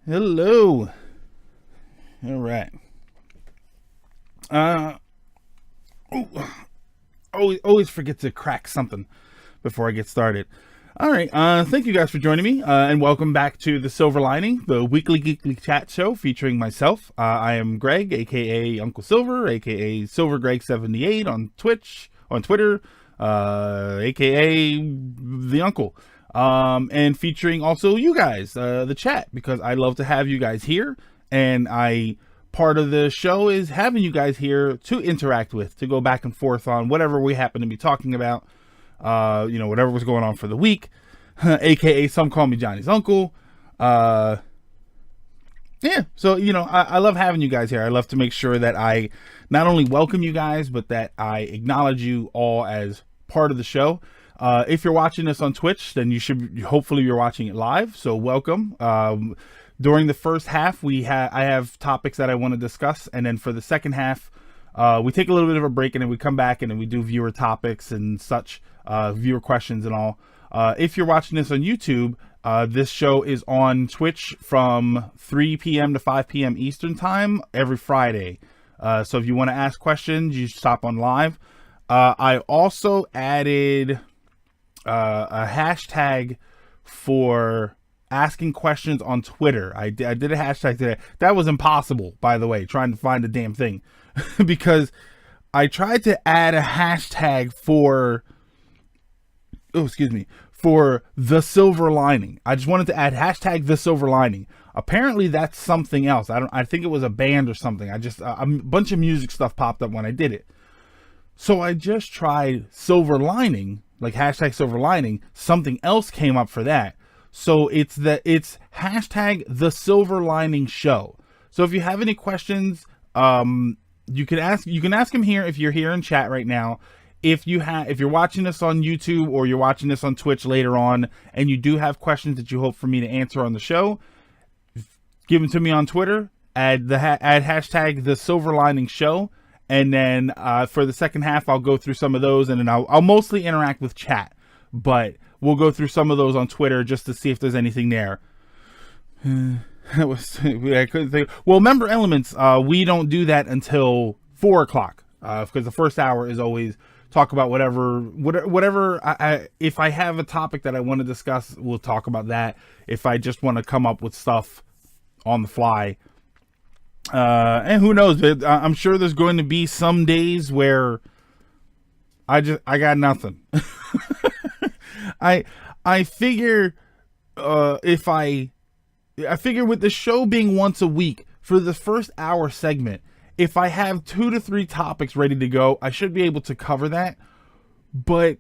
Hello. All right. Uh, always forget to crack something before I get started. All right. Thank you guys for joining me, and welcome back to the Silver Lining, the weekly geekly chat show featuring myself. I am Greg, aka Uncle Silver, aka Silver Greg 78 on Twitch, on Twitter, aka the Uncle. And featuring also you guys, the chat, because I love to have you guys here, and part of the show is having you guys here to interact with, to go back and forth on whatever we happen to be talking about, whatever was going on for the week, aka some call me Johnny's uncle. So, I love having you guys here. I love to make sure that I not only welcome you guys, but that I acknowledge you all as part of the show. If you're watching this on Twitch, then hopefully you're watching it live. So welcome. During the first half, I have topics that I want to discuss. And then for the second half, we take a little bit of a break and then we come back and then we do viewer topics and such, viewer questions and all. If you're watching this on YouTube, this show is on Twitch from 3 p.m. to 5 p.m. Eastern time every Friday. So if you want to ask questions, you stop on live. I also added a hashtag for asking questions on Twitter. I did a hashtag today. That was impossible, by the way, trying to find the damn thing. Because I tried to add a hashtag for the silver lining. I just wanted to add hashtag the silver lining. Apparently that's something else. I think it was a band or something. A bunch of music stuff popped up when I did it. So I just tried silver lining, like hashtag silver lining. Something else came up for that. So it's hashtag the silver lining show. So if you have any questions, you can ask them here if you're here in chat right now. If you're watching this on YouTube or you're watching this on Twitch later on, and you do have questions that you hope for me to answer on the show, give them to me on Twitter. Add hashtag the silver lining show, and then for the second half, I'll go through some of those, and then I'll mostly interact with chat, but we'll go through some of those on Twitter just to see if there's anything there. I couldn't think. Well, member elements, we don't do that until 4:00, because the first hour is always talk about whatever. If I have a topic that I want to discuss, we'll talk about that. If I just want to come up with stuff on the fly, and who knows, I'm sure there's going to be some days where I got nothing. I figure I figure with the show being once a week for the first hour segment, if I have 2 to 3 topics ready to go, I should be able to cover that. But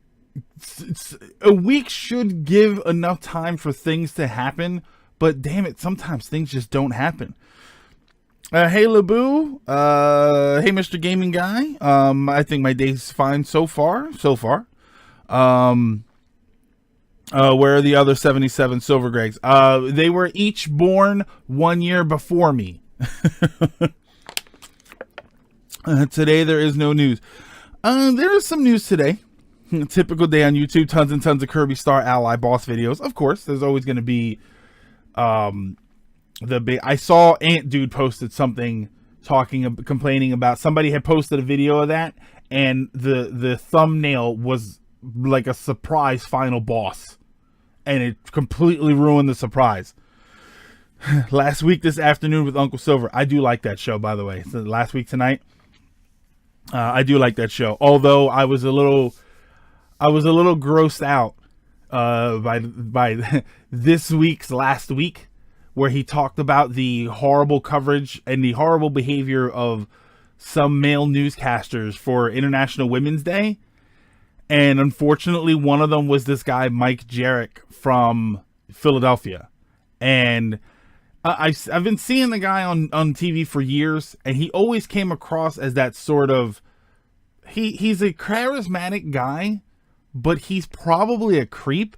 a week should give enough time for things to happen. But damn it, sometimes things just don't happen. Hey Laboo, hey Mr. Gaming Guy. I think my day's fine so far. Where are the other 77 Silver Gregs? They were each born 1 year before me. Today there is no news. There is some news today. Typical day on YouTube. Tons and tons of Kirby Star Ally boss videos. Of course, there's always going to be I saw Ant Dude posted something complaining about, somebody had posted a video of that, and the thumbnail was like a surprise final boss, and it completely ruined the surprise. Last week this afternoon with Uncle Silver. I do like that show, by the way. So last week tonight, I do like that show. Although I was a little grossed out by this week's last week, where he talked about the horrible coverage and the horrible behavior of some male newscasters for International Women's Day. And unfortunately, one of them was this guy, Mike Jarek from Philadelphia. And I've been seeing the guy on TV for years, and he always came across as that sort of, he's a charismatic guy, but he's probably a creep.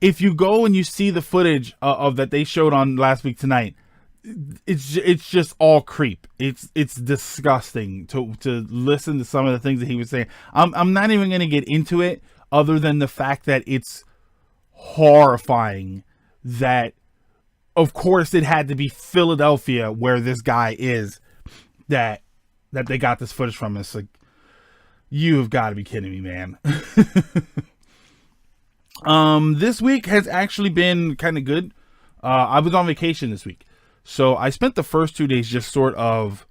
If you go and you see the footage of that they showed on last week tonight, it's just all creep. It's disgusting to listen to some of the things that he was saying. I'm not even going to get into it, other than the fact that it's horrifying that of course, it had to be Philadelphia, where this guy is, that they got this footage from. It's like, you have got to be kidding me, man. This week has actually been kind of good. I was on vacation this week, so I spent the first 2 days just sort of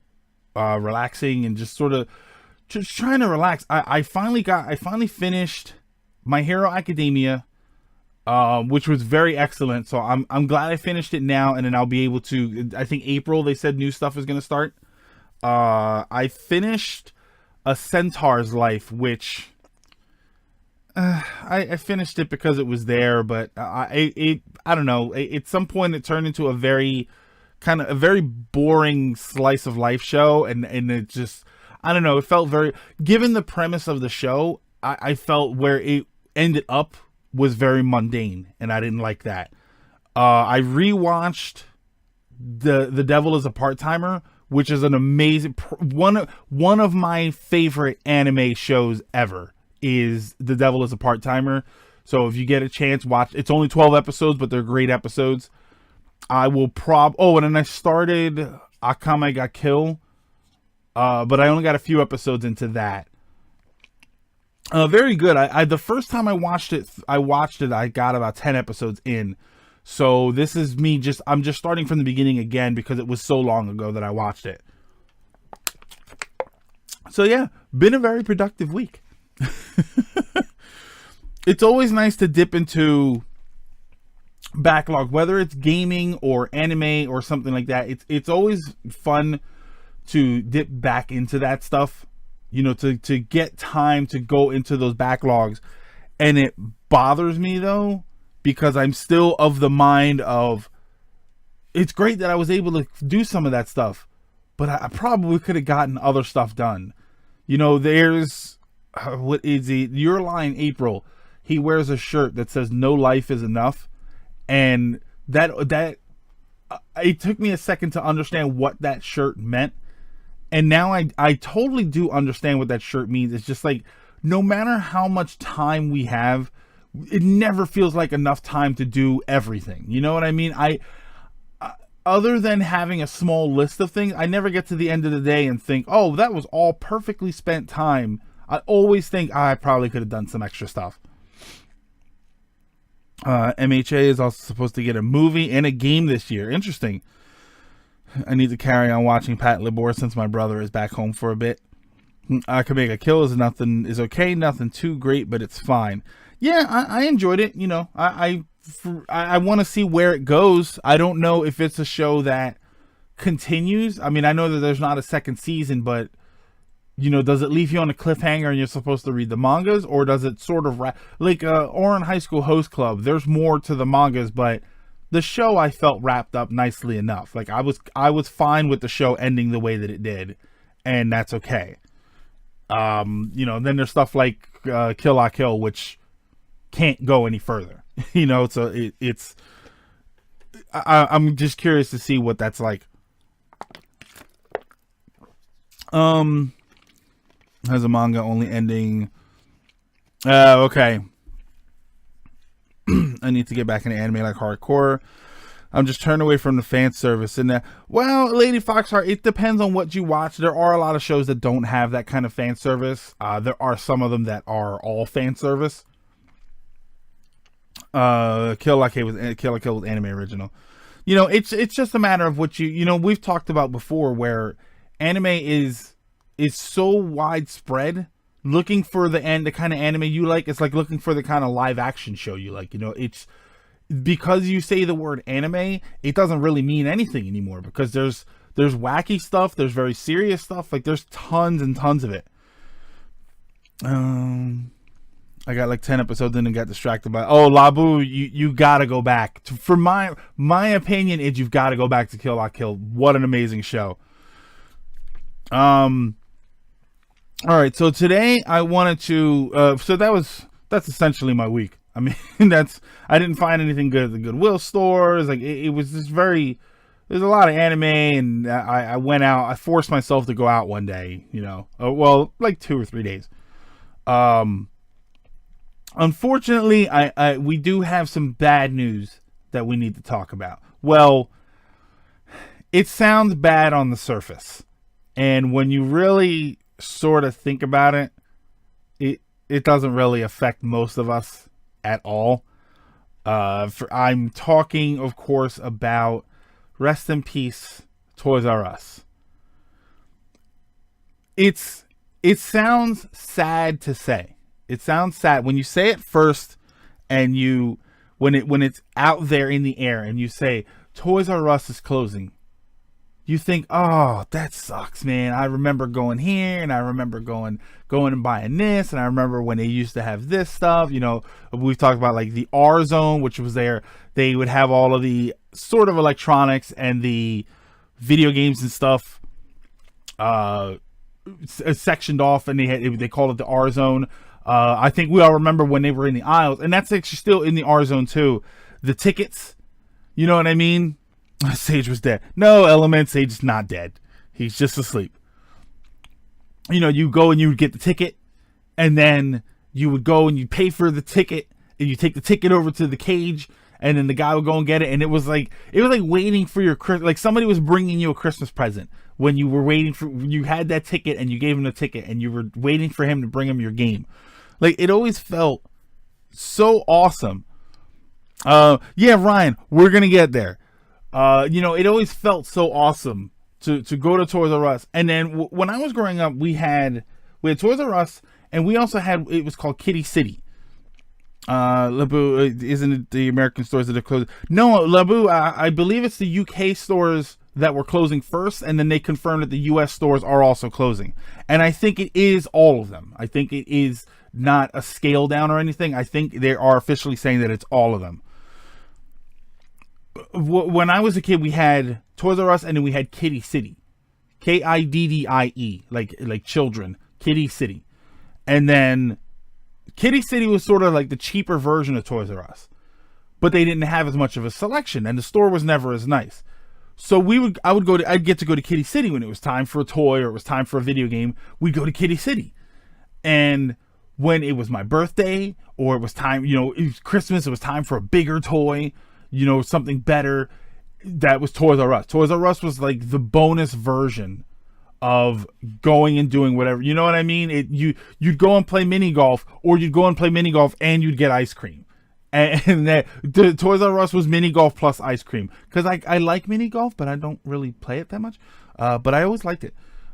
relaxing and just trying to relax. I finally finished My Hero Academia, which was very excellent. So I'm glad I finished it now, and then I'll be able to. I think April they said new stuff is going to start. I finished A Centaur's Life, which I finished it because it was there, but I don't know. At some point, it turned into a very boring slice of life show, and it just, I don't know. It felt very, given the premise of the show, I felt where it ended up was very mundane, and I didn't like that. I rewatched The Devil is a Part-Timer, which is an amazing one of my favorite anime shows ever. Is The Devil is a Part-Timer. So if you get a chance, watch. It's only 12 episodes, but they're great episodes. I will and then I started Akame ga Kill, but I only got a few episodes into that. Very good. I the first time I watched it, I got about 10 episodes in. So this is me I'm just starting from the beginning again because it was so long ago that I watched it. So yeah, been a very productive week. It's always nice to dip into backlog, whether it's gaming or anime or something like that. It's always fun to dip back into that stuff, to get time to go into those backlogs. And it bothers me though, because I'm still of the mind of, it's great that I was able to do some of that stuff, but I probably could have gotten other stuff done. There's what is it? Your Line April. He wears a shirt that says "No life is enough," and that it took me a second to understand what that shirt meant, and now I totally do understand what that shirt means. It's just like, no matter how much time we have, it never feels like enough time to do everything. You know what I mean? I other than having a small list of things, I never get to the end of the day and think, oh, that was all perfectly spent time. I always think I probably could have done some extra stuff. MHA is also supposed to get a movie and a game this year. Interesting. I need to carry on watching Pat Libor since my brother is back home for a bit. Akame ga Kill is okay, nothing too great, but it's fine. Yeah, I enjoyed it. I want to see where it goes. I don't know if it's a show that continues. I mean, I know that there's not a second season, but does it leave you on a cliffhanger and you're supposed to read the mangas, or does it sort of like Oran High School Host Club? There's more to the mangas, but the show I felt wrapped up nicely enough. Like I was fine with the show ending the way that it did, and that's okay. Then there's stuff like Kill la Kill, which can't go any further. So it's I'm just curious to see what that's like. Has a manga only ending. Okay. I need to get back into anime like hardcore. I'm just turning away from the fan service. And well, Lady Foxheart, it depends on what you watch. There are a lot of shows that don't have that kind of fan service. There are some of them that are all fan service. Kill la Kill was anime original. It's just a matter of what we've talked about before, where anime is so widespread. Looking for the kind of anime you like, it's like looking for the kind of live action show you like. It's because you say the word anime, it doesn't really mean anything anymore, because there's wacky stuff, there's very serious stuff, like there's tons and tons of it. I got like 10 episodes in and got distracted by Labu. You gotta go back for my opinion is you've got to go back to Kill la Kill. What an amazing show. All right, so today I wanted to that's essentially my week. I mean, I didn't find anything good at the Goodwill stores. Like it was just there's a lot of anime, and I went out. I forced myself to go out one day, like 2 or 3 days. Unfortunately, we do have some bad news that we need to talk about? Well, it sounds bad on the surface. And when you really sort of think about it, it doesn't really affect most of us at all. I'm talking, of course, about, rest in peace, Toys R Us. It sounds sad to say. It sounds sad when you say it first, and when it's out there in the air, and you say Toys R Us is closing. You think, oh, that sucks, man. I remember going here, and I remember going and buying this, and I remember when they used to have this stuff. You know, we've talked about like the R Zone, which was there. They would have all of the sort of electronics and the video games and stuff sectioned off, and they called it the R Zone. I think we all remember when they were in the aisles, and that's actually still in the R Zone too. The tickets, you know what I mean? Sage was dead. No, Element, Sage is not dead. He's just asleep. You know, you go and you would get the ticket, and then you would go and you pay for the ticket, and you take the ticket over to the cage, and then the guy would go and get it, and it was like waiting for your, like somebody was bringing you a Christmas present when you were waiting for, you had that ticket and you gave him the ticket and you were waiting for him to bring him your game. Like, it always felt so awesome. Yeah, Ryan, we're gonna get there. You know, it always felt so awesome to go to Toys R Us. And then when I was growing up, we had Toys R Us, and we also had, it was called Kitty City. Labu, isn't it the American stores that are closed? No, Labu, I believe it's the UK stores that were closing first, and then they confirmed that the US stores are also closing. And I think it is all of them. I think it is not a scale down or anything. I think they are officially saying that it's all of them. When I was a kid, we had Toys R Us, and then we had Kitty City, Kiddie, like children, Kitty City. And then Kitty City was sort of like the cheaper version of Toys R Us, but they didn't have as much of a selection, and the store was never as nice. So I'd get to go to Kitty City when it was time for a toy or it was time for a video game. We'd go to Kitty City, and when it was my birthday or it was time, you know, it was Christmas, it was time for a bigger toy, you know, something better. That was Toys R Us. Toys R Us was like the bonus version of going and doing whatever. You know what I mean? You'd go and play mini golf, or you'd go and play mini golf and you'd get ice cream. And that the Toys R Us was mini golf plus ice cream. Because I like mini golf, but I don't really play it that much. But I always liked it.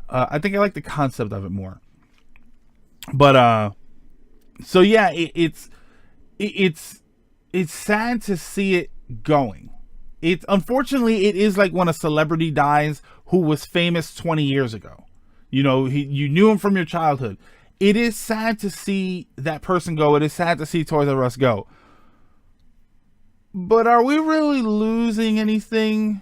I think I like the concept of it more. But so yeah, it's sad to see it going. Unfortunately, it is like when a celebrity dies who was famous 20 years ago. You know, you knew him from your childhood. It is sad to see that person go. It is sad to see Toys R Us go. But are we really losing anything?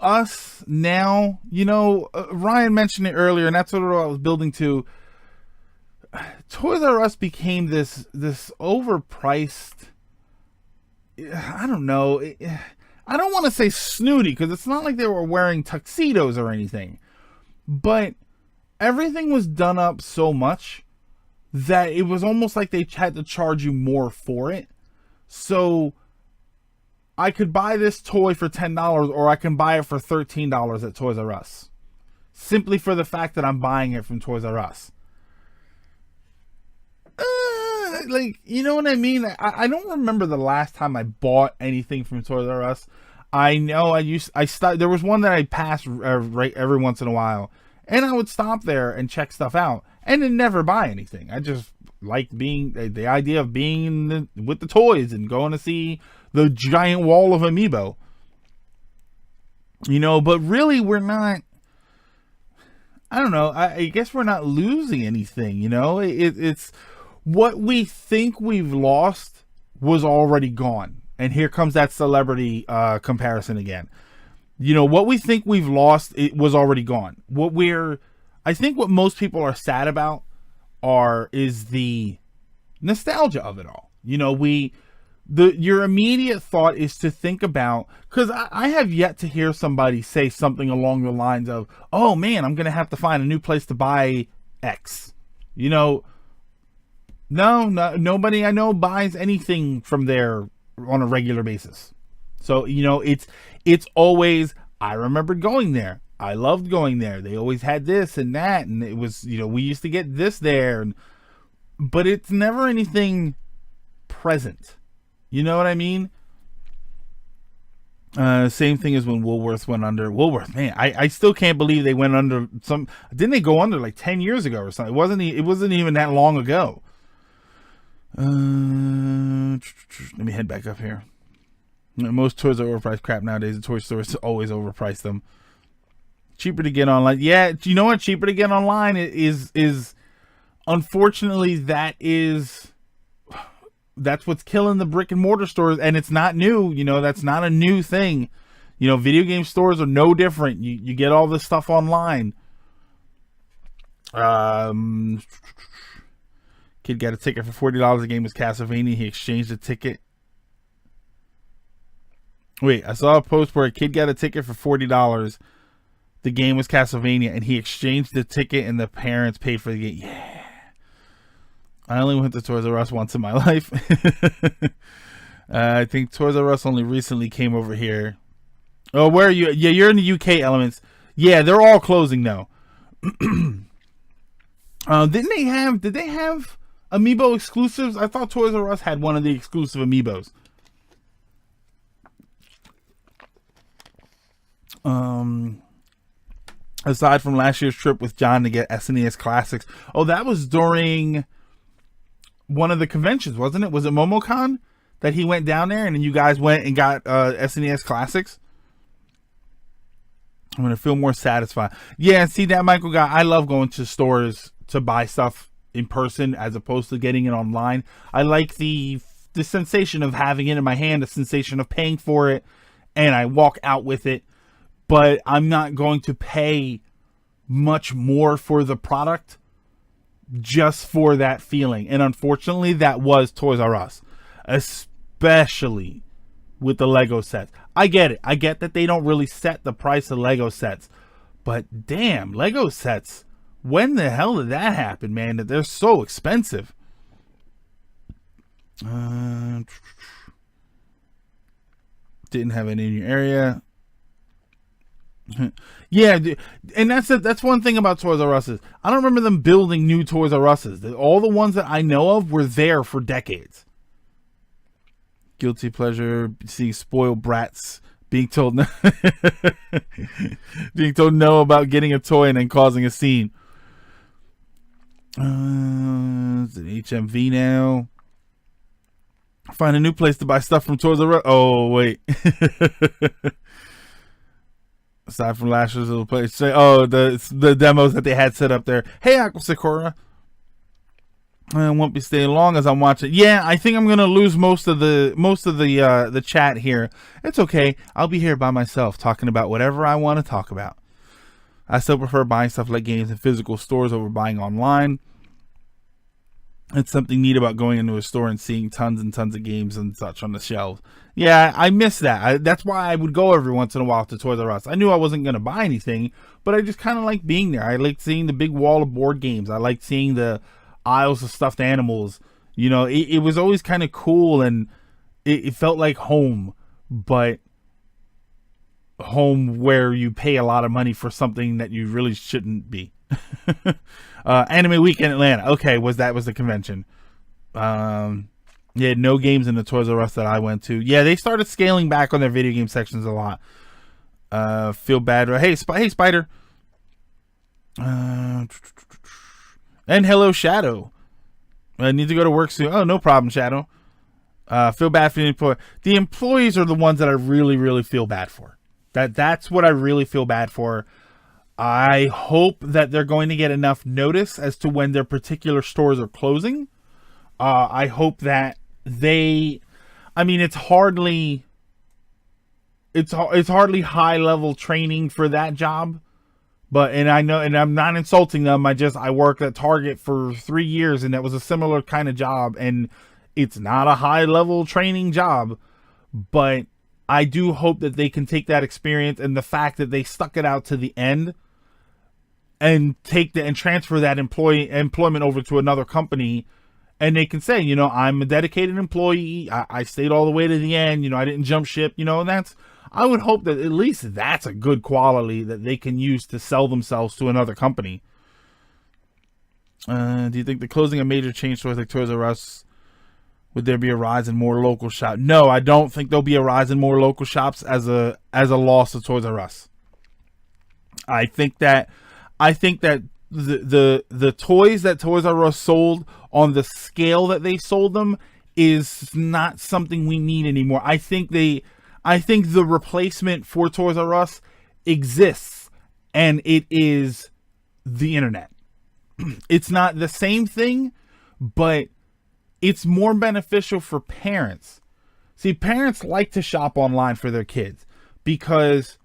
Us now? You know, Ryan mentioned it earlier, and that's what I was building to. Toys R Us became this overpriced, I don't know, I don't want to say snooty, because it's not like they were wearing tuxedos or anything, but everything was done up so much that it was almost like they had to charge you more for it. So I could buy this toy for $10, or I can buy it for $13 at Toys R Us, simply for the fact that I'm buying it from Toys R Us. Like, you know what I mean? I don't remember the last time I bought anything from Toys R Us. I know there was one that I passed right every once in a while, and I would stop there and check stuff out, and then never buy anything. I just like being the idea of being with the toys and going to see the giant wall of Amiibo. You know, but really we're not, I don't know, I guess we're not losing anything, you know? It's what we think we've lost was already gone. And here comes that celebrity comparison again. You know, what we think we've lost, it was already gone. I think what most people are sad about is the nostalgia of it all. You know, your immediate thought is to think about, because I have yet to hear somebody say something along the lines of, oh man, I'm going to have to find a new place to buy X. You know, no, nobody I know buys anything from there on a regular basis. So, it's always, I remember going there. I loved going there. They always had this and that, and it was, we used to get this there, but it's never anything present. You know what I mean? Same thing as when Woolworths went under. Woolworth, man, I still can't believe they went under didn't they go under like 10 years ago or something? It wasn't even that long ago. Let me head back up here. Most toys are overpriced crap nowadays. The toy stores always overprice them. Cheaper to get online. Yeah, you know what? Cheaper to get online is unfortunately that's what's killing the brick and mortar stores, and it's not new. That's not a new thing. Video game stores are no different. You get all this stuff online. Kid got a ticket for $40. The game was Castlevania. He exchanged the ticket. Wait, I saw a post where a kid got a ticket for $40. The game was Castlevania, and he exchanged the ticket, and the parents paid for the game. Yeah. I only went to Toys R Us once in my life. I think Toys R Us only recently came over here. Oh, where are you? Yeah, you're in the UK, Elements. Yeah, they're all closing now. Did they have Amiibo exclusives? I thought Toys R Us had one of the exclusive Amiibos. Aside from last year's trip with John to get SNES Classics. Oh, that was during one of the conventions, wasn't it? Was it MomoCon that he went down there and then you guys went and got SNES Classics? I'm going to feel more satisfied. Yeah, see that, Michael guy. I love going to stores to buy stuff in person as opposed to getting it online. I like the sensation of having it in my hand, the sensation of paying for it, and I walk out with it. But I'm not going to pay much more for the product just for that feeling. And unfortunately, that was Toys R Us, especially with the Lego sets. I get it. I get that they don't really set the price of Lego sets. But damn, Lego sets, when the hell did that happen, man? That they're so expensive. Didn't have it in your area. Yeah, and that's one thing about Toys R Us is I don't remember them building new Toys R Us's. All the ones that I know of were there for decades. Guilty pleasure, seeing spoiled brats being told no, about getting a toy and then causing a scene. It's an HMV now. Find a new place to buy stuff from Toys R Us. Oh wait. Aside from last year's little place, the demos that they had set up there. Hey, Aqua Sakura. I won't be staying long as I'm watching. Yeah, I think I'm gonna lose most of the chat here. It's okay. I'll be here by myself talking about whatever I want to talk about. I still prefer buying stuff like games in physical stores over buying online. It's something neat about going into a store and seeing tons and tons of games and such on the shelves. Yeah, I miss that. That's why I would go every once in a while to Toys R Us. I knew I wasn't going to buy anything, but I just kind of like being there. I liked seeing the big wall of board games. I liked seeing the aisles of stuffed animals. It was always kind of cool, and it felt like home, but home where you pay a lot of money for something that you really shouldn't be. Anime Week in Atlanta. Okay, was the convention. Yeah, no games in the Toys R Us that I went to. Yeah, they started scaling back on their video game sections a lot. Feel bad. Hey, Spider. And hello, Shadow. I need to go to work soon. Oh, no problem, Shadow. Feel bad for the employee. The employees are the ones that I really, really feel bad for. That's what I really feel bad for. I hope that they're going to get enough notice as to when their particular stores are closing. I hope that it's hardly high level training for that job, and I'm not insulting them. I worked at Target for 3 years, and that was a similar kind of job, and it's not a high level training job, but I do hope that they can take that experience and the fact that they stuck it out to the end and transfer that employment over to another company And they can say, I'm a dedicated employee. I stayed all the way to the end. I didn't jump ship, and I would hope that at least that's a good quality that they can use to sell themselves to another company. Do you think the closing of major chain stores like Toys R Us, would there be a rise in more local shops? No, I don't think there'll be a rise in more local shops as a loss of Toys R Us. I think that the toys that Toys R Us sold on the scale that they sold them is not something we need anymore. I think the replacement for Toys R Us exists, and it is the internet. It's not the same thing, but it's more beneficial for parents. See, parents like to shop online for their kids because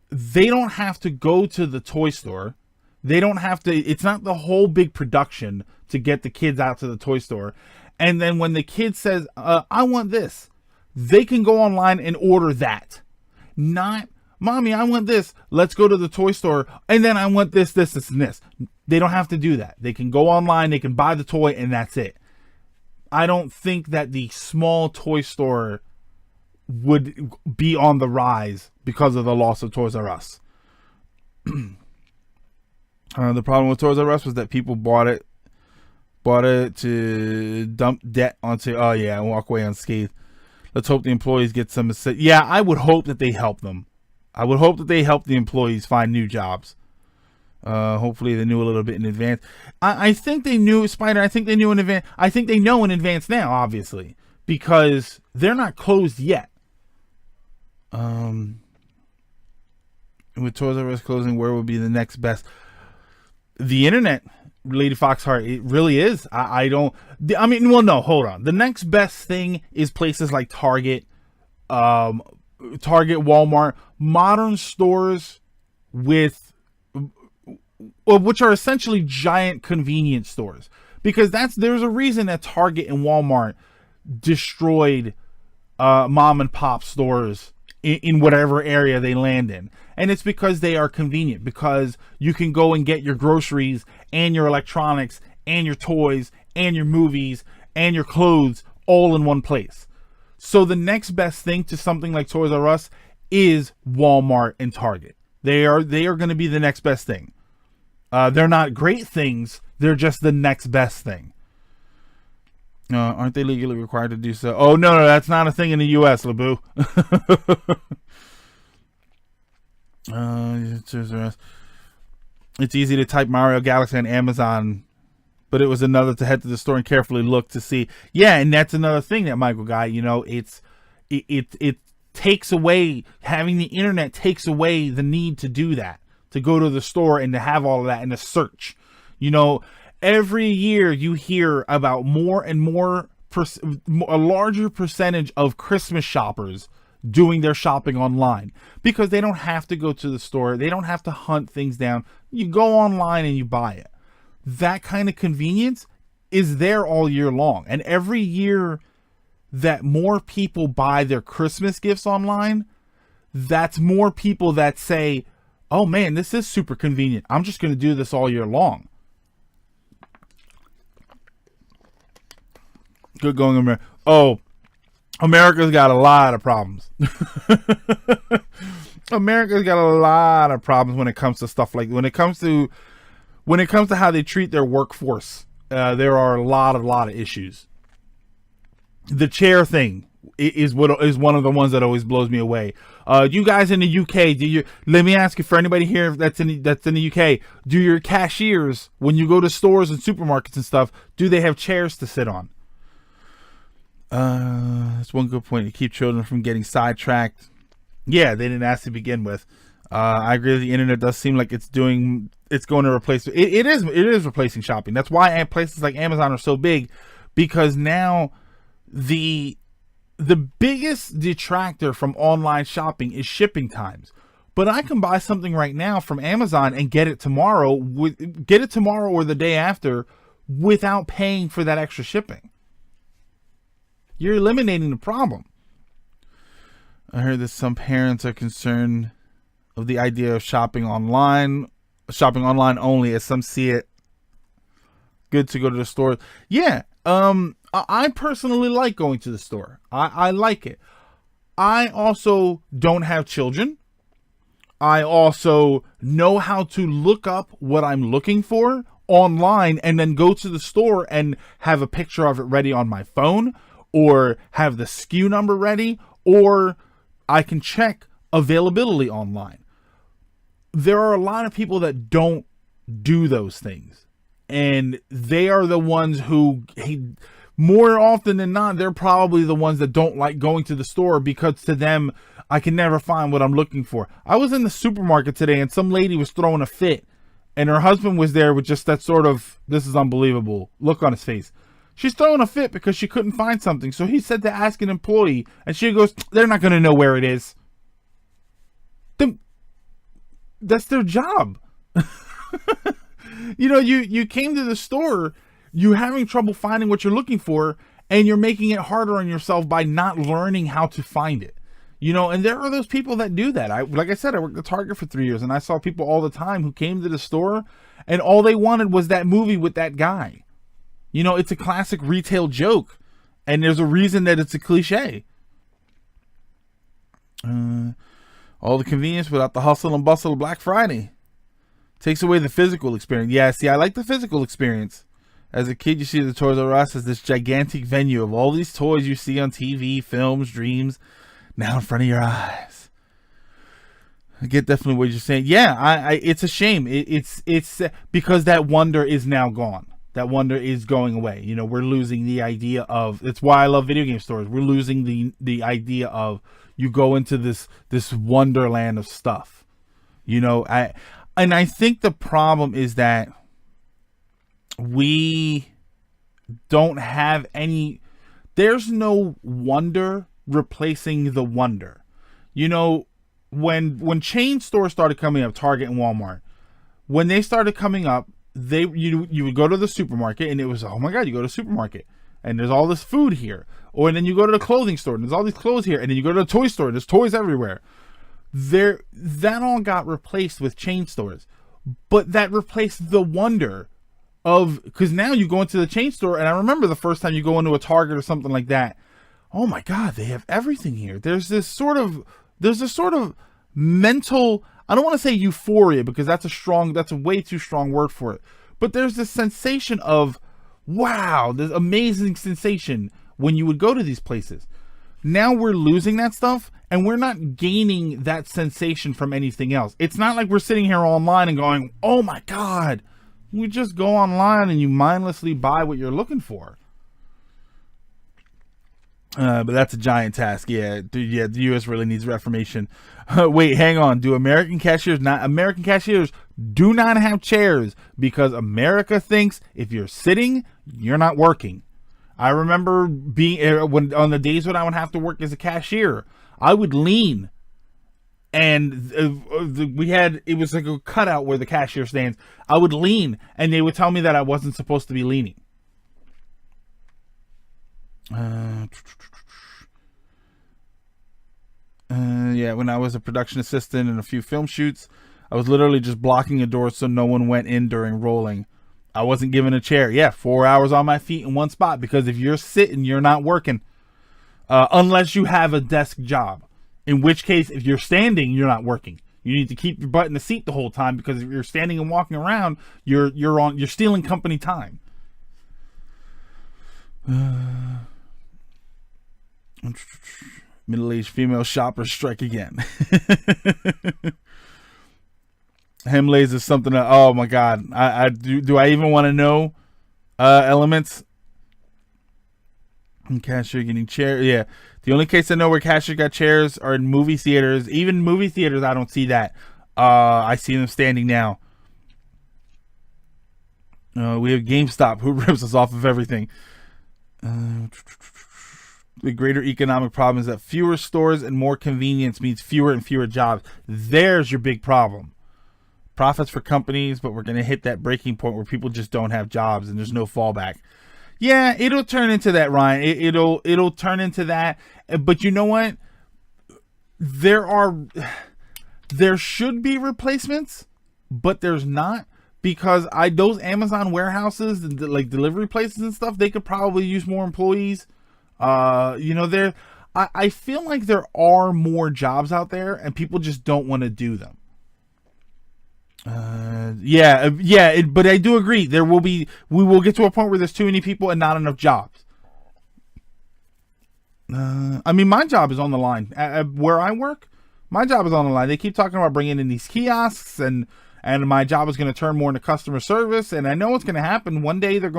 they don't have to go to the toy store. They don't have to, it's not the whole big production to get the kids out to the toy store. And then when the kid says, I want this, they can go online and order that. Not, Mommy, I want this. Let's go to the toy store. And then I want this, and this. They don't have to do that. They can go online, they can buy the toy, and that's it. I don't think that the small toy store would be on the rise because of the loss of Toys R Us. The problem with Toys R Us was that people bought it to dump debt onto, and walk away unscathed. Let's hope the employees get some. Yeah, I would hope that they help them. I would hope that they help the employees find new jobs. Hopefully they knew a little bit in advance. I think they knew, Spider. I think they knew in advance. I think they know in advance now, obviously, because they're not closed yet. With Toys R Us closing, where would be the next best? The internet, Lady Foxheart. It really is. No, hold on. The next best thing is places like Target, Walmart, modern stores which are essentially giant convenience stores, because there's a reason that Target and Walmart destroyed mom and pop stores in whatever area they land in. And it's because they are convenient, because you can go and get your groceries and your electronics and your toys and your movies and your clothes all in one place. So the next best thing to something like Toys R Us is Walmart and Target. They are going to be the next best thing. They're not great things. They're just the next best thing. Aren't they legally required to do so? Oh, no, that's not a thing in the U.S., LeBoo. It's easy to type Mario Galaxy on Amazon, but it was another to head to the store and carefully look to see. Yeah, and that's another thing that Michael Guy, it takes away, having the internet takes away the need to do that, to go to the store and to have all of that in a search. Every year you hear about more and more, a larger percentage of Christmas shoppers doing their shopping online, because they don't have to go to the store. They don't have to hunt things down. You go online and you buy it. That kind of convenience is there all year long. And every year that more people buy their Christmas gifts online, that's more people that say, oh man, this is super convenient. I'm just going to do this all year long. Good going, America. Oh, America's got a lot of problems. America's got a lot of problems when it comes to stuff like, when it comes to how they treat their workforce. There are a lot of issues. The chair thing is one of the ones that always blows me away. You guys in the UK, let me ask you, for anybody here that's in the UK, do your cashiers, when you go to stores and supermarkets and stuff, do they have chairs to sit on? That's one good point. To keep children from getting sidetracked. Yeah, they didn't ask to begin with. I agree that the internet does seem like it's going to replace it is replacing shopping. That's why places like Amazon are so big, because now the biggest detractor from online shopping is shipping times. But I can buy something right now from Amazon and get it tomorrow or the day after without paying for that extra shipping. You're eliminating the problem. I heard that some parents are concerned of the idea of shopping online only, as some see it good to go to the store. Yeah, I personally like going to the store. I like it. I also don't have children. I also know how to look up what I'm looking for online and then go to the store and have a picture of it ready on my phone, or have the SKU number ready, or I can check availability online. There are a lot of people that don't do those things, and they are the ones who, more often than not, they're probably the ones that don't like going to the store, because to them, I can never find what I'm looking for. I was in the supermarket today and some lady was throwing a fit, and her husband was there with just that sort of, this is unbelievable look on his face. She's throwing a fit because she couldn't find something. So he said to ask an employee, and she goes, they're not going to know where it is. Then that's their job. You came to the store, you're having trouble finding what you're looking for, and you're making it harder on yourself by not learning how to find it. And there are those people that do that. Like I said, I worked at Target for 3 years, and I saw people all the time who came to the store and all they wanted was that movie with that guy. It's a classic retail joke, and there's a reason that it's a cliche. All the convenience without the hustle and bustle of Black Friday. Takes away the physical experience. Yeah, see, I like the physical experience. As a kid, you see the Toys R Us as this gigantic venue of all these toys you see on TV, films, dreams, now in front of your eyes. I get definitely what you're saying. Yeah, it's a shame. It's because that wonder is now gone. That wonder is going away. We're losing the idea of, it's why I love video game stores. We're losing the idea of you go into this wonderland of stuff. I think the problem is that we don't have any, there's no wonder replacing the wonder. When chain stores started coming up, Target and Walmart, when they started coming up, you would go to the supermarket and it was, oh my God, you go to the supermarket and there's all this food here. Or then you go to the clothing store and there's all these clothes here. And then you go to the toy store and there's toys everywhere. That all got replaced with chain stores. But that replaced the wonder of, because now you go into the chain store, and I remember the first time you go into a Target or something like that, oh my God, they have everything here. There's this sort of mental, I don't want to say euphoria, because that's a way too strong word for it. But there's this sensation of, wow, this amazing sensation when you would go to these places. Now we're losing that stuff, and we're not gaining that sensation from anything else. It's not like we're sitting here online and going, oh my God. You just go online and you mindlessly buy what you're looking for. But that's a giant task. Yeah, the U.S. really needs reformation. Wait, hang on. American cashiers do not have chairs, because America thinks if you're sitting, you're not working. I remember being on the days when I would have to work as a cashier, I would lean, and it was like a cutout where the cashier stands. I would lean, and they would tell me that I wasn't supposed to be leaning. Yeah, when I was a production assistant in a few film shoots, I was literally just blocking a door so no one went in during rolling. I wasn't given a chair. Yeah, 4 hours on my feet in one spot, because if you're sitting, you're not working. Unless you have a desk job. In which case, if you're standing, you're not working. You need to keep your butt in the seat the whole time, because if you're standing and walking around, you're stealing company time. Middle-aged female shoppers strike again. Hemlays is something that, oh my God, I do I even want to know elements? And cashier getting chair. Yeah, the only case I know where cashier got chairs are in movie theaters. Even movie theaters, I don't see that. I see them standing now. We have GameStop, who rips us off of everything. The greater economic problem is that fewer stores and more convenience means fewer and fewer jobs. There's your big problem. Profits for companies, but we're going to hit that breaking point where people just don't have jobs and there's no fallback. Yeah, it'll turn into that, Ryan. It'll turn into that. But you know what? There should be replacements, but there's not, because those Amazon warehouses, like delivery places and stuff, they could probably use more employees. I feel like there are more jobs out there and people just don't want to do them. But I do agree. We will get to a point where there's too many people and not enough jobs. My job is on the line. Where I work, my job is on the line. They keep talking about bringing in these kiosks, and my job is going to turn more into customer service. And I know what's going to happen. One day the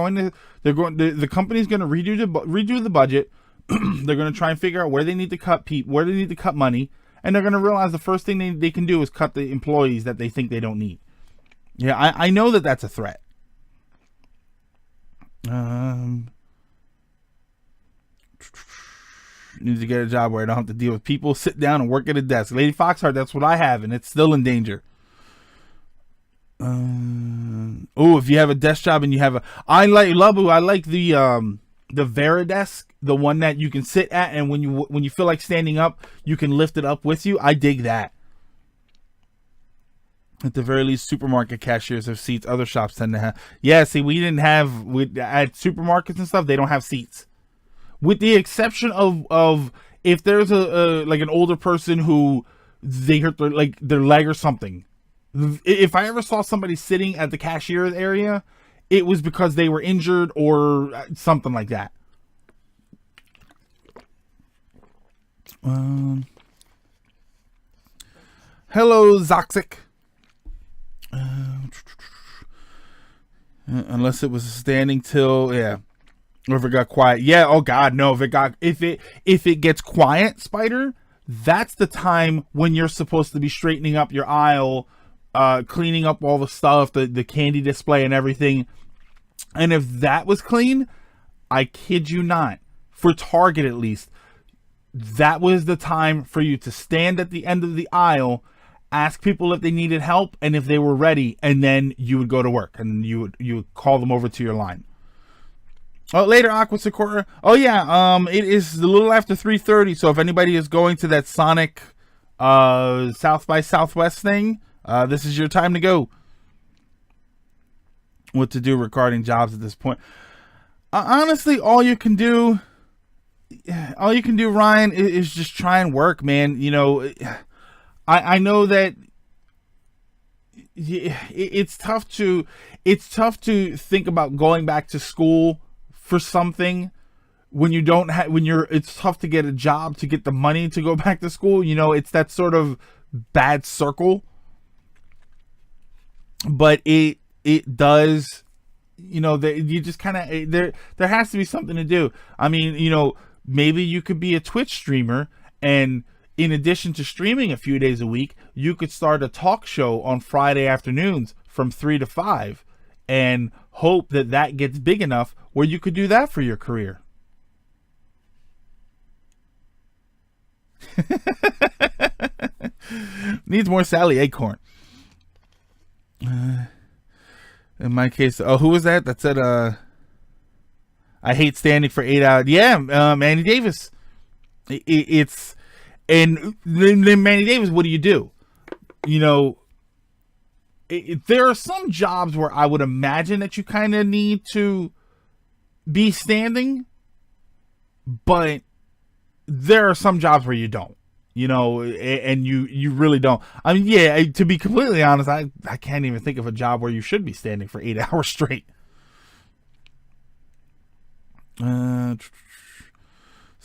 company's going to redo the budget. They're going to try and figure out where they need to cut where they need to cut money. And they're going to realize the first thing they can do is cut the employees that they think they don't need. Yeah, I know that that's a threat. Need to get a job where I don't have to deal with people, sit down and work at a desk. Lady Foxheart, that's what I have, and it's still in danger. If you have a desk job and you have I like the Veridesk, the one that you can sit at, and when you feel like standing up, you can lift it up with you. I dig that. At the very least, supermarket cashiers have seats. Other shops tend to have. Yeah, see, at supermarkets and stuff, they don't have seats. With the exception of if there's an older person who they hurt their leg or something. If I ever saw somebody sitting at the cashier area, it was because they were injured or something like that. Hello, Zoxic. Unless it was standing till, yeah. Or if it got quiet. Yeah, oh God, no. If it gets quiet, Spider, that's the time when you're supposed to be straightening up your aisle, cleaning up all the stuff, the candy display and everything. And if that was clean, I kid you not, for Target at least, that was the time for you to stand at the end of the aisle, ask people if they needed help and if they were ready, and then you would go to work and you would call them over to your line. Oh, later, Aqua Sakura. Oh yeah, it is a little after 3:30. So if anybody is going to that Sonic South by Southwest thing, this is your time to go. What to do regarding jobs at this point? Honestly, all you can do, Ryan, is just try and work, man. You know, I know that it's tough to think about going back to school for something when you don't have, it's tough to get a job to get the money to go back to school. You know, it's that sort of bad circle. But it does, you know, you just kind of, there has to be something to do. I mean, you know, maybe you could be a Twitch streamer, and in addition to streaming a few days a week, you could start a talk show on Friday afternoons from 3 to 5 and hope that gets big enough where you could do that for your career. Needs more Sally Acorn. In my case, who was that? That said, I hate standing for 8 hours. Yeah, Manny Davis. And then Manny Davis, what do you do? You know, there are some jobs where I would imagine that you kind of need to be standing, but there are some jobs where you don't, you know, and you really don't. I mean, yeah, to be completely honest, I can't even think of a job where you should be standing for 8 hours straight. So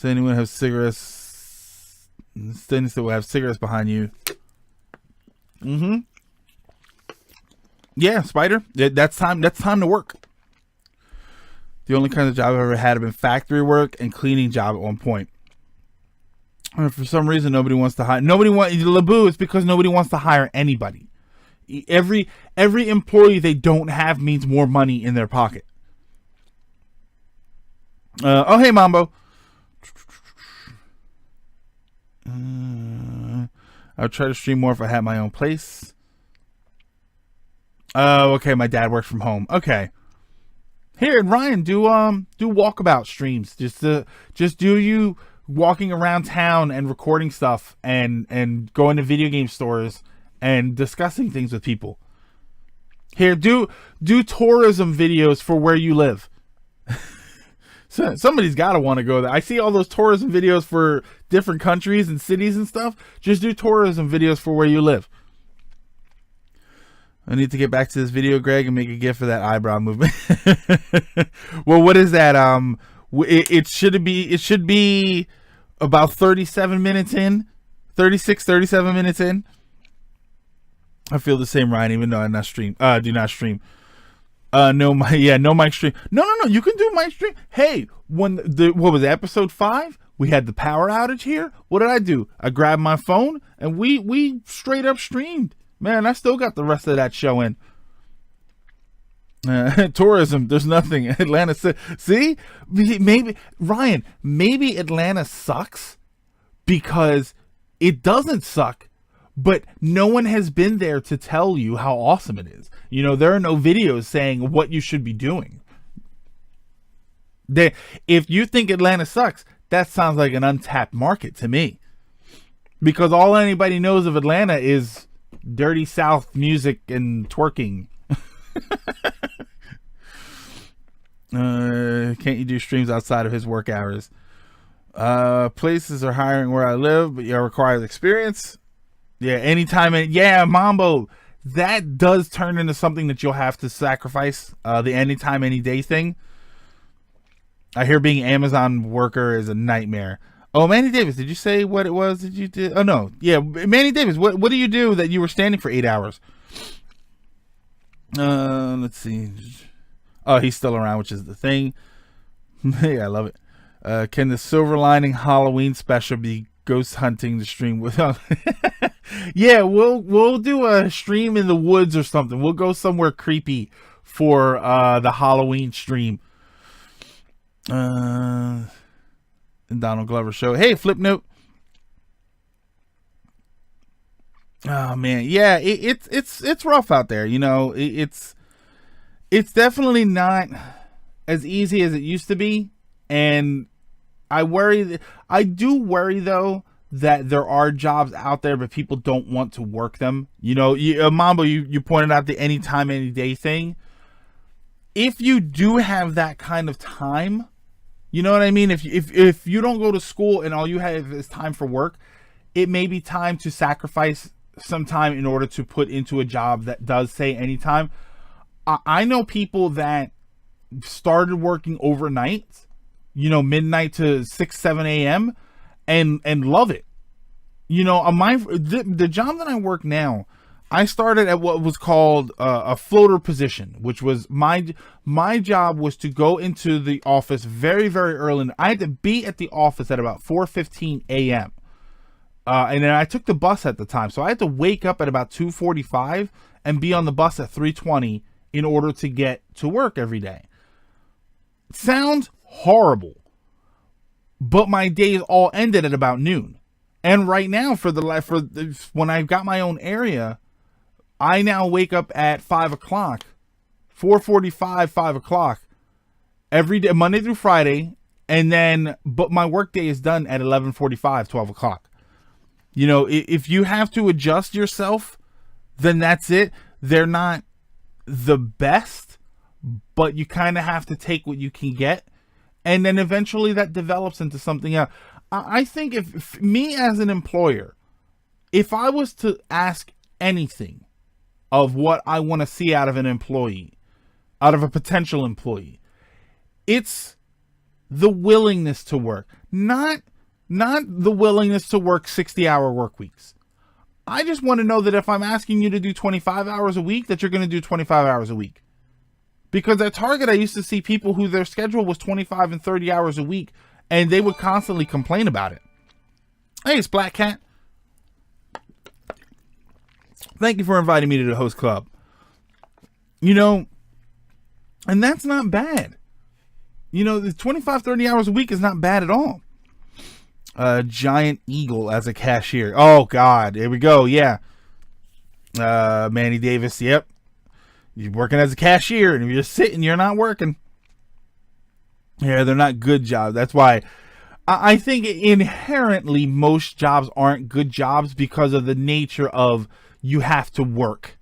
anyone have cigarettes? Students that will have cigarettes behind you. Mm-hmm. Yeah, Spider. That's time to work. The only kind of job I've ever had have been factory work and cleaning job at one point. And for some reason, nobody wants to hire. Labu, it's because nobody wants to hire anybody. Every employee they don't have means more money in their pocket. Hey, Mambo. I would try to stream more if I had my own place. Oh, okay. My dad works from home. Okay. Here, Ryan, do walkabout streams. Just do you walking around town and recording stuff and going to video game stores and discussing things with people. Here, do tourism videos for where you live. So somebody's got to want to go there. I see all those tourism videos for different countries and cities and stuff. Just do tourism videos for where you live. I need to get back to this video, Greg, and make a GIF for that eyebrow movement. Well, what is that? It should be about 37 minutes in, 36, 37 minutes in. I feel the same, Ryan, even though I do not stream. No mic stream. No. You can do mic stream. Hey, what was it, episode 5? We had the power outage here. What did I do? I grabbed my phone and we straight up streamed. Man, I still got the rest of that show in. Tourism, there's nothing. Atlanta, see? Maybe, Ryan, maybe Atlanta sucks because it doesn't suck, but no one has been there to tell you how awesome it is. You know, there are no videos saying what you should be doing. If you think Atlanta sucks, that sounds like an untapped market to me. Because all anybody knows of Atlanta is dirty South music and twerking. Can't you do streams outside of his work hours? Places are hiring where I live, but you requires experience. Yeah, anytime. Yeah, Mambo. That does turn into something that you'll have to sacrifice. The anytime, any day thing. I hear being Amazon worker is a nightmare. Oh, Manny Davis, did you say what it was that you did? Oh, no. Yeah, Manny Davis, what do you do that you were standing for 8 hours? Let's see. Oh, he's still around, which is the thing. Yeah, I love it. Can the Silver Lining Halloween special be ghost hunting the stream with? Yeah, we'll do a stream in the woods or something. We'll go somewhere creepy for the Halloween stream. And Donald Glover show. Hey, flip note. Oh man, yeah, it's rough out there. You know, it's definitely not as easy as it used to be, and I do worry though that there are jobs out there, but people don't want to work them. You know, Mambo, you pointed out the anytime, any day thing. If you do have that kind of time, you know what I mean? If you don't go to school and all you have is time for work, it may be time to sacrifice some time in order to put into a job that does say anytime. I know people that started working overnight, you know, midnight to 6, 7 a.m. and love it. You know, the job that I work now, I started at what was called a floater position, which was my job was to go into the office very, very early. I had to be at the office at about 4:15 a.m. And then I took the bus at the time, so I had to wake up at about 2:45 and be on the bus at 3:20 in order to get to work every day. It sounds horrible, but my days all ended at about noon. And right now, when I've got my own area, I now wake up at 5 o'clock, 4:45, 5 o'clock every day, Monday through Friday. But my work day is done at 11:45, 12 o'clock. You know, if you have to adjust yourself, then that's it. They're not the best, but you kind of have to take what you can get. And then eventually that develops into something else. I think if me as an employer, if I was to ask anything of what I want to see out of an employee, out of a potential employee, it's the willingness to work, not the willingness to work 60-hour work weeks. I just want to know that if I'm asking you to do 25 hours a week, that you're going to do 25 hours a week. Because at Target, I used to see people who their schedule was 25 and 30 hours a week, and they would constantly complain about it. Hey, it's Black Cat. Thank you for inviting me to the host club. You know, and that's not bad. You know, the 25, 30 hours a week is not bad at all. Giant Eagle as a cashier. Oh, God. Here we go. Yeah. Manny Davis. Yep. You're working as a cashier, and if you're sitting, you're not working. Yeah, they're not good jobs. That's why I think inherently most jobs aren't good jobs because of the nature of you have to work.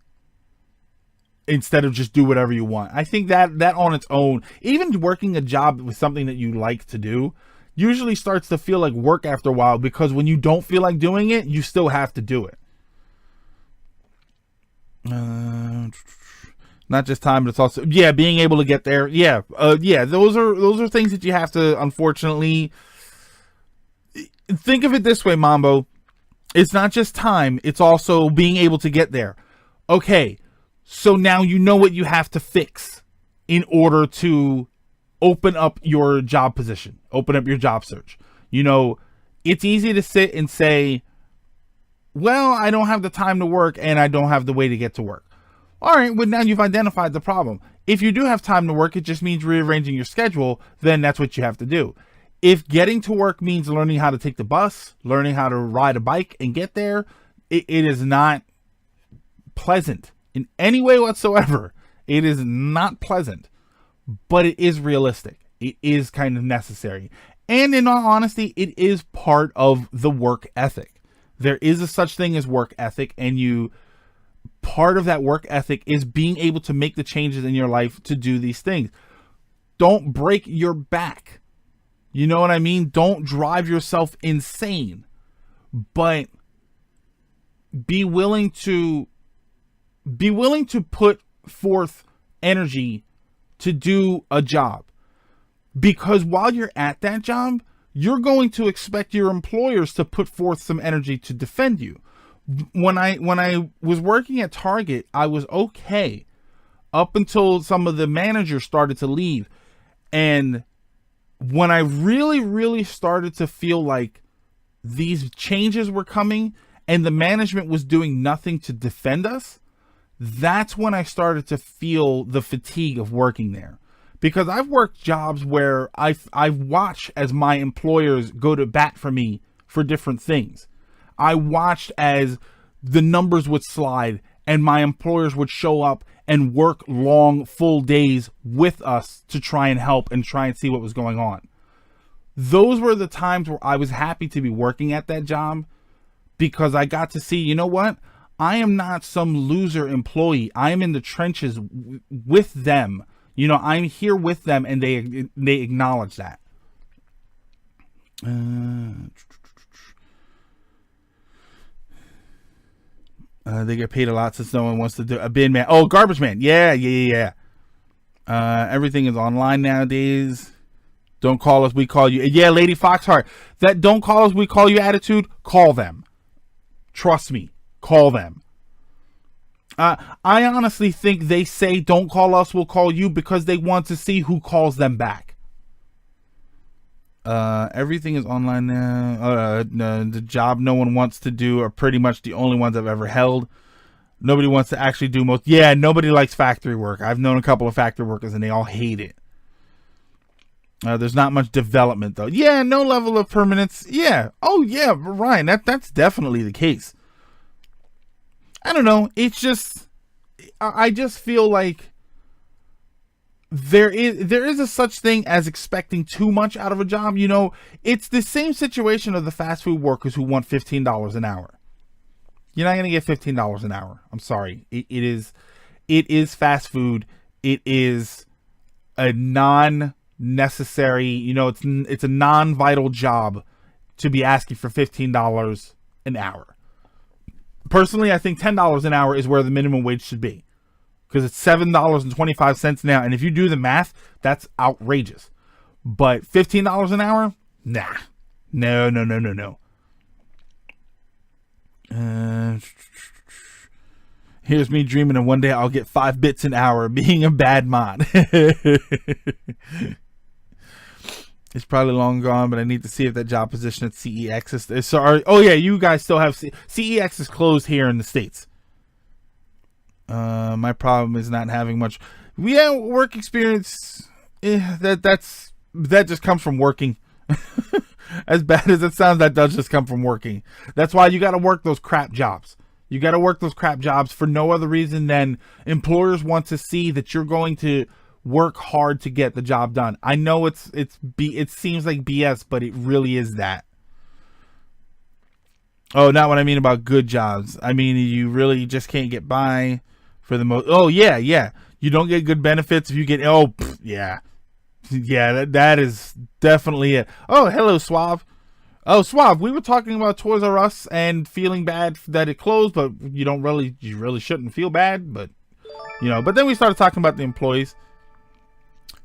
instead of just do whatever you want. I think that on its own, even working a job with something that you like to do, usually starts to feel like work after a while, because when you don't feel like doing it, you still have to do it. Not just time, but it's also being able to get there. Those are things that you have to, unfortunately, think of it this way, Mambo. It's not just time, it's also being able to get there. Okay, so now you know what you have to fix in order to open up your job position, open up your job search. It's easy to sit and say, well, I don't have the time to work and I don't have the way to get to work. All right, well, now you've identified the problem. If you do have time to work, it just means rearranging your schedule, then that's what you have to do. If getting to work means learning how to take the bus, learning how to ride a bike and get there, it is not pleasant in any way whatsoever. It is not pleasant, but it is realistic. It is kind of necessary. And in all honesty, it is part of the work ethic. There is a such thing as work ethic, and part of that work ethic is being able to make the changes in your life to do these things. Don't break your back. You know what I mean? Don't drive yourself insane, but be willing to put forth energy to do a job, because while you're at that job, you're going to expect your employers to put forth some energy to defend you. When I was working at Target, I was okay up until some of the managers started to leave. And when I really, really started to feel like these changes were coming and the management was doing nothing to defend us, that's when I started to feel the fatigue of working there. Because I've worked jobs where I've watched as my employers go to bat for me for different things. I watched as the numbers would slide and my employers would show up and work long, full days with us to try and help and try and see what was going on. Those were the times where I was happy to be working at that job, because I got to see, you know what? I am not some loser employee. I am in the trenches with them. I'm here with them, and they acknowledge that. They get paid a lot since no one wants to do a bin man. Oh, garbage man. Yeah. Everything is online nowadays. Don't call us, we call you. Yeah, Lady Foxheart. That don't call us, we call you attitude, call them. Trust me, call them. I honestly think they say don't call us, we'll call you, because they want to see who calls them back. Everything is online now. The job no one wants to do are pretty much the only ones I've ever held. Nobody wants to actually do most. Yeah, nobody likes factory work. I've known a couple of factory workers and they all hate it. There's not much development though. Yeah, no level of permanence. Yeah. Oh yeah, Ryan, that's definitely the case. I don't know. It's just, I just feel like there is a such thing as expecting too much out of a job. It's the same situation of the fast food workers who want $15 an hour. You're not going to get $15 an hour. I'm sorry. It is fast food. It is a non-necessary, it's a non-vital job to be asking for $15 an hour. Personally, I think $10 an hour is where the minimum wage should be, because it's $7.25 now. And if you do the math, that's outrageous. But $15 an hour? Nah. No. Here's me dreaming of one day I'll get 5 bits an hour being a bad mod. It's probably long gone, but I need to see if that job position at CEX is. Sorry. Oh yeah, you guys still have CEX is closed here in the States. My problem is not having much. Yeah, work experience. That just comes from working. As bad as it sounds, that does just come from working. That's why you got to work those crap jobs. You got to work those crap jobs for no other reason than employers want to see that you're going to work hard to get the job done. I know it seems like BS, but it really is that. Oh, not what I mean about good jobs. I mean, you really just can't get by. for the most. Oh yeah, yeah. You don't get good benefits if you get. Oh yeah, yeah. That is definitely it. Oh hello Suave. Oh Suave. We were talking about Toys R Us and feeling bad that it closed, but you really shouldn't feel bad, but But then we started talking about the employees.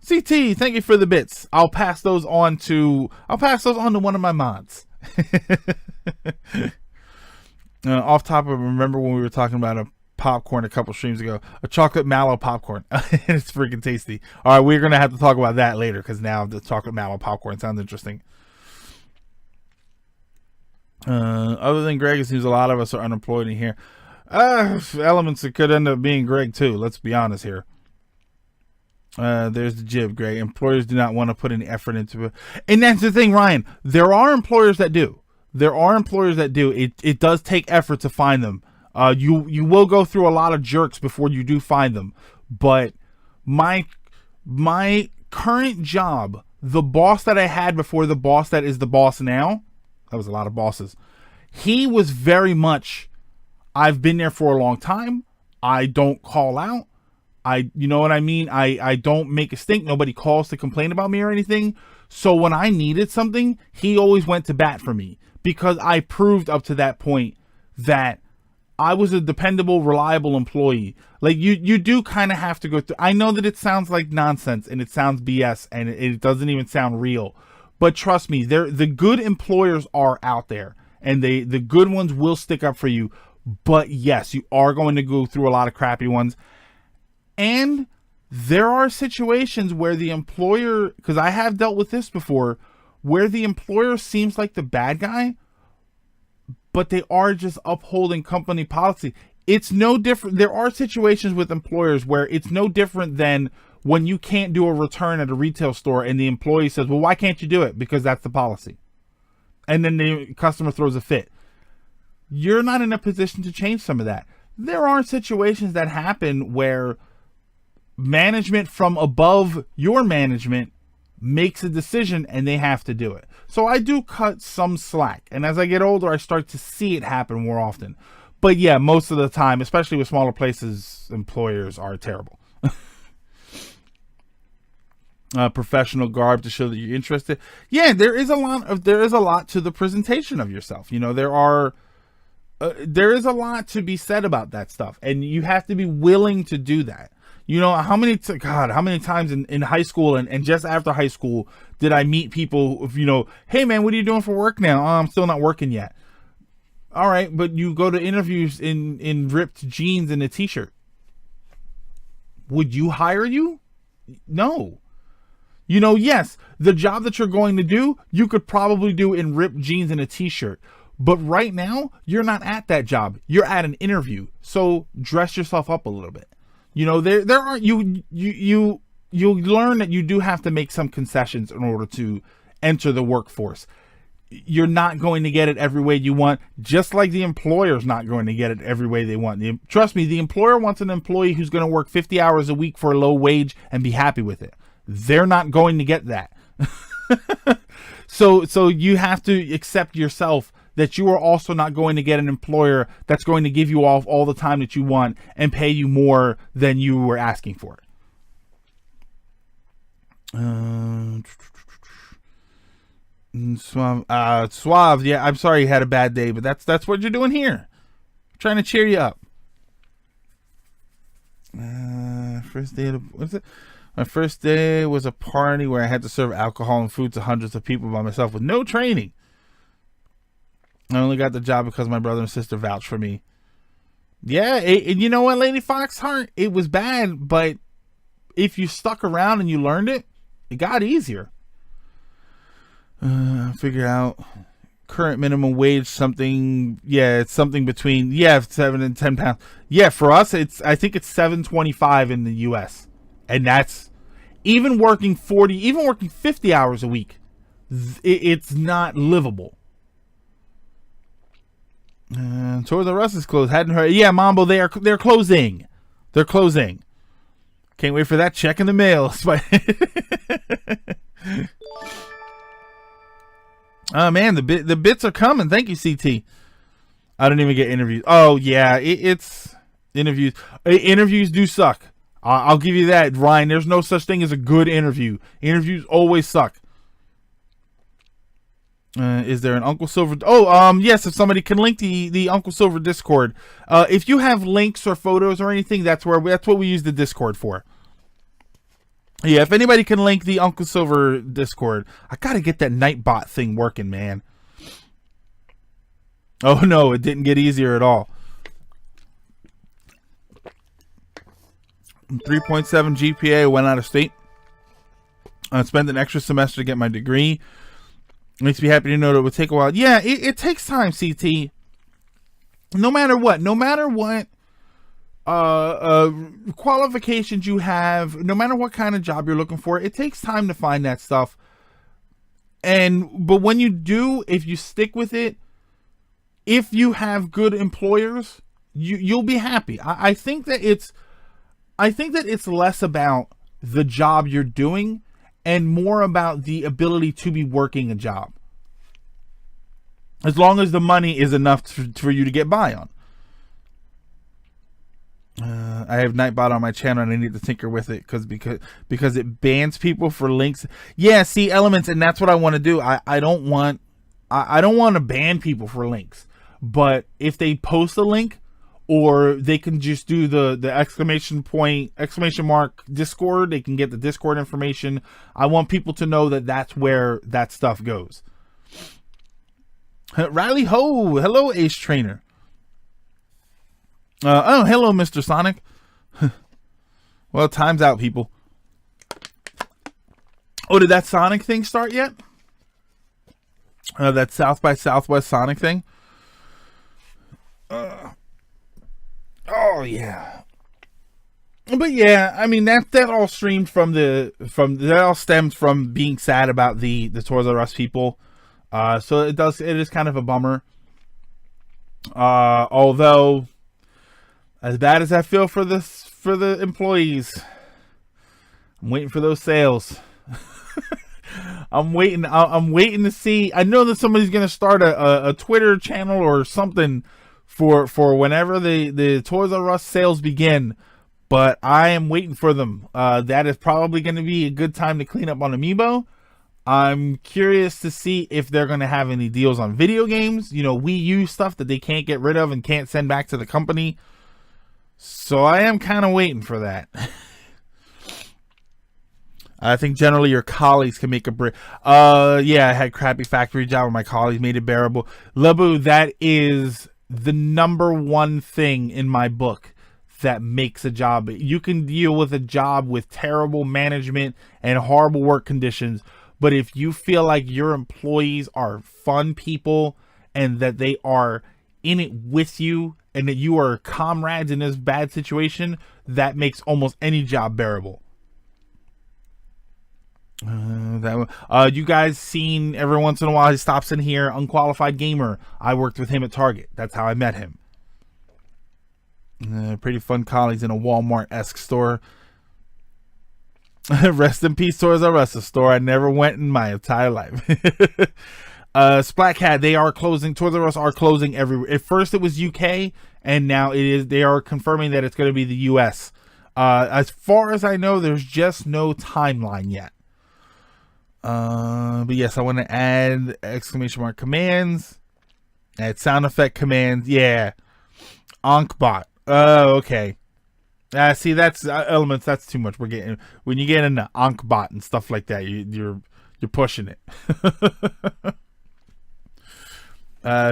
CT, thank you for the bits. I'll pass those on to one of my mods. Off topic, remember when we were talking about a popcorn a couple streams ago, a chocolate mallow popcorn. It's freaking tasty. All right, we're gonna have to talk about that later because now the chocolate mallow popcorn sounds interesting. Other than Greg, it seems a lot of us are unemployed in here. Elements that could end up being Greg too. Let's be honest here. There's the jib, Greg. Employers do not want to put any effort into it. And that's the thing, Ryan. There are employers that do. It does take effort to find them. You will go through a lot of jerks before you do find them. But my current job, the boss that I had before the boss that is the boss now, that was a lot of bosses. He was very much, I've been there for a long time. I don't call out. You know what I mean? I don't make a stink. Nobody calls to complain about me or anything. So when I needed something, he always went to bat for me because I proved up to that point that I was a dependable, reliable employee. Like you do kind of have to go through. I know that it sounds like nonsense and it sounds BS and it doesn't even sound real. But trust me, the good employers are out there and the good ones will stick up for you. But yes, you are going to go through a lot of crappy ones. And there are situations where the employer, because I have dealt with this before, where the employer seems like the bad guy, but they are just upholding company policy. It's no different. There are situations with employers where it's no different than when you can't do a return at a retail store and the employee says, well, why can't you do it? Because that's the policy. And then the customer throws a fit. You're not in a position to change some of that. There are situations that happen where management from above your management makes a decision and they have to do it. So I do cut some slack. And as I get older, I start to see it happen more often. But yeah, most of the time, especially with smaller places, employers are terrible. Professional garb to show that you're interested. Yeah, there is a lot to the presentation of yourself. There is a lot to be said about that stuff, and you have to be willing to do that. How many times in high school and just after high school did I meet people, hey man, what are you doing for work now? Oh, I'm still not working yet. All right, but you go to interviews in ripped jeans and a t-shirt. Would you hire you? No. Yes, the job that you're going to do, you could probably do in ripped jeans and a t-shirt. But right now, you're not at that job. You're at an interview. So dress yourself up a little bit. You learn that you do have to make some concessions in order to enter the workforce. You're not going to get it every way you want, just like the employer's not going to get it every way they want. Trust me, the employer wants an employee who's going to work 50 hours a week for a low wage and be happy with it. They're not going to get that. So you have to accept yourself that you are also not going to get an employer that's going to give you all the time that you want and pay you more than you were asking for. Suave, yeah, I'm sorry you had a bad day, but that's what you're doing here. I'm trying to cheer you up. First day what's it? My first day was a party where I had to serve alcohol and food to hundreds of people by myself with no training. I only got the job because my brother and sister vouched for me. Yeah, and you know what, Lady Foxheart? It was bad, but if you stuck around and you learned it, it got easier. Figure out current minimum wage something. Yeah, it's something between 7 and 10 pounds. Yeah, for us, I think it's $7.25 in the U.S. And that's even working 50 hours a week. It's not livable. Toys R Us is closed. Hadn't heard. Yeah, Mambo, they're closing. They're closing. Can't wait for that check in the mail. Oh man, the bits are coming. Thank you, CT. I didn't even get interviews. Oh yeah, it's Interviews do suck. I'll give you that, Ryan. There's no such thing as a good interview. Interviews always suck. Is there an Uncle Silver? Yes. If somebody can link the Uncle Silver Discord, if you have links or photos or anything, that's what we use the Discord for. Yeah, if anybody can link the Uncle Silver Discord, I gotta get that Nightbot thing working, man. Oh no, it didn't get easier at all. 3.7 GPA, went out of state. I spent an extra semester to get my degree. Makes me happy to know that it would take a while. Yeah, it takes time, CT. No matter what qualifications you have, no matter what kind of job you're looking for, it takes time to find that stuff. But when you do, if you stick with it, if you have good employers, you'll be happy. I think that it's less about the job you're doing and more about the ability to be working a job. As long as the money is enough for you to get by on. I have Nightbot on my channel and I need to tinker with it because it bans people for links. Yeah, see, Elements, and that's what I want to do. I don't want to ban people for links, but if they post a link, or they can just do the exclamation mark Discord. They can get the Discord information. I want people to know that that's where that stuff goes. Riley Ho, hello Ace Trainer. Hello Mr. Sonic. Well, time's out, people. Oh, did that Sonic thing start yet? That South by Southwest Sonic thing. Oh yeah, but yeah, I mean that all streamed that all stemmed from being sad about the Toys R Us people. So it is kind of a bummer. Although, as bad as I feel for the employees, I'm waiting for those sales. I'm waiting to see. I know that somebody's gonna start a Twitter channel or something for whenever the Toys R Us sales begin, but I am waiting for them. That is probably going to be a good time to clean up on Amiibo. I'm curious to see if they're going to have any deals on video games, Wii U stuff that they can't get rid of and can't send back to the company. So I am kind of waiting for that. I think generally your colleagues can make a break. Yeah, I had a crappy factory job and my colleagues made it bearable. Lebu, that is the number one thing in my book that makes a job. You can deal with a job with terrible management and horrible work conditions, but if you feel like your employees are fun people and that they are in it with you and that you are comrades in this bad situation, that makes almost any job bearable. You guys seen every once in a while he stops in here, Unqualified Gamer. I worked with him at Target. That's how I met him. Pretty fun colleagues in a Walmart-esque store. Rest in peace, Toys R Us, a store I never went in my entire life. Splatcat, they are closing. Toys R Us are closing everywhere. At first it was UK, and now they are confirming that it's going to be the US. As far as I know, there's just no timeline yet. But yes, I want to add exclamation mark commands, add sound effect commands. Yeah, Onkbot. Oh, okay. See, that's Elements. That's too much. When you get into Onkbot and stuff like that, you're pushing it.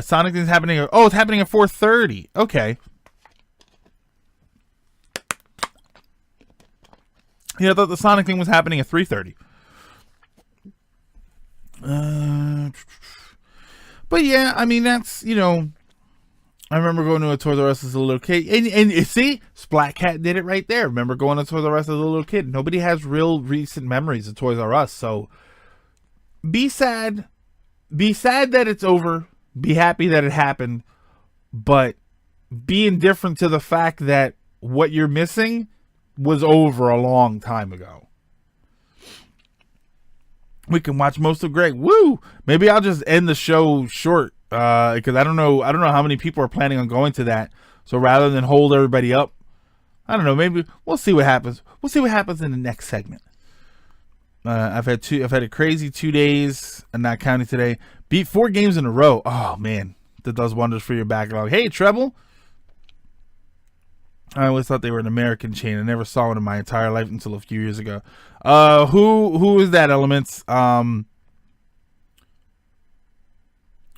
Sonic thing's happening. Oh, it's happening at 4:30. Okay. Yeah, I thought the Sonic thing was happening at 3:30. But yeah, I mean, that's, I remember going to a Toys R Us as a little kid, and see, Splatcat did it right there. Remember going to Toys R Us as a little kid. Nobody has real recent memories of Toys R Us, so be sad that it's over, be happy that it happened, but be indifferent to the fact that what you're missing was over a long time ago. We can watch most of Greg. Woo! Maybe I'll just end the show short because I don't know how many people are planning on going to that. So rather than hold everybody up, I don't know, maybe we'll see what happens. We'll see what happens in the next segment. I've had a crazy 2 days, and not counting today. Beat 4 games in a row. Oh man, that does wonders for your backlog. Hey, Treble. I always thought they were an American chain. I never saw one in my entire life until a few years ago. Who is that, Elements?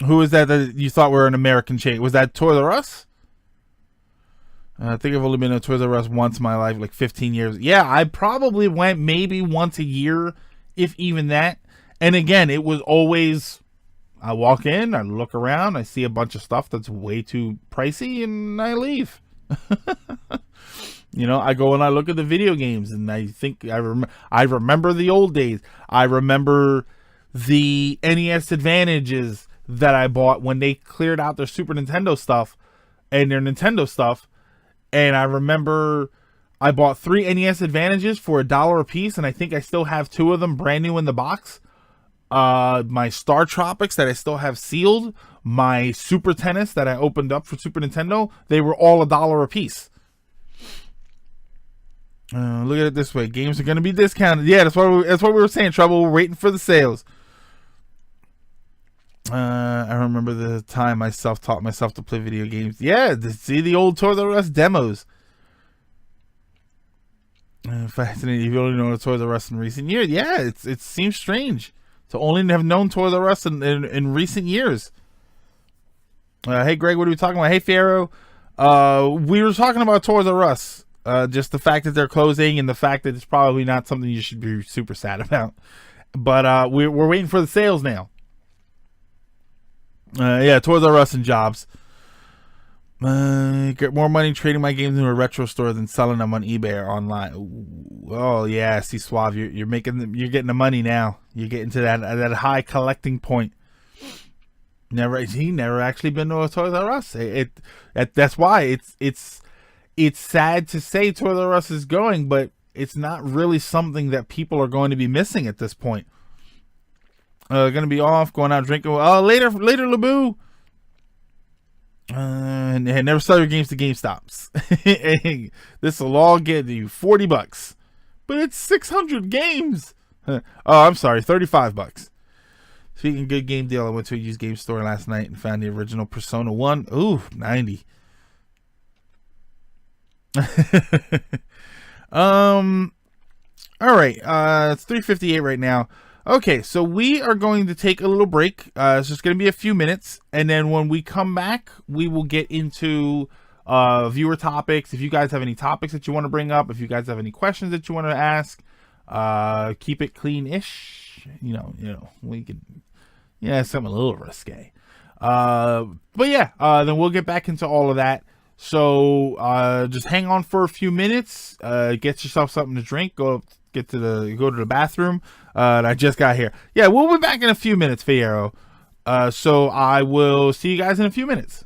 Who is that you thought were an American chain? Was that Toys R Us? I think I've only been to Toys R Us once in my life, like 15 years. Yeah, I probably went maybe once a year, if even that. And again, it was always, I walk in, I look around, I see a bunch of stuff that's way too pricey, and I leave. You know, I go and I look at the video games, and I think I remember the old days. I remember the NES Advantages that I bought when they cleared out their Super Nintendo stuff and their Nintendo stuff. And I remember I bought 3 NES Advantages for $1 a piece, and I think I still have 2 of them brand new in the box. My Star Tropics that I still have sealed, my Super Tennis that I opened up for Super Nintendo, they were all $1 a piece. Look at it this way: games are going to be discounted. Yeah, that's what we were saying. Trouble. We're waiting for the sales. I remember the time I taught myself to play video games. Yeah, to see the old Toys R Us demos. Fascinating. You've only known Toys R Us in recent years. Yeah, it seems strange to only have known Toys R Us in recent years. Hey, Greg, what are we talking about? Hey, Faro. We were talking about Toys R Us. Just the fact that they're closing and the fact that it's probably not something you should be super sad about. But we're waiting for the sales now. Yeah, Toys R Us and jobs. Get more money trading my games into a retro store than selling them on eBay or online. Ooh. Oh yeah, see, Suave, you're getting the money now. You're getting to that high collecting point. He never actually been to a Toys R Us. That's why it's sad to say Toys R Us is going, but it's not really something that people are going to be missing at this point. Gonna be off, going out drinking. Oh, later, LeBoo. And never sell your games to GameStops. This will all get you $40, but it's 600 games. Oh, I'm sorry, $35. Speaking of good game deal, I went to a used game store last night and found the original Persona 1. Ooh, 90. All right. It's 3:58 right now. Okay, so we are going to take a little break. It's just going to be a few minutes, and then when we come back, we will get into viewer topics. If you guys have any topics that you want to bring up, if you guys have any questions that you want to ask, keep it clean-ish. You know, we can, something a little risque. But yeah, then we'll get back into all of that. So just hang on for a few minutes. Get yourself something to drink. Go to the bathroom. And I just got here. Yeah, we'll be back in a few minutes, Fierro. So I will see you guys in a few minutes.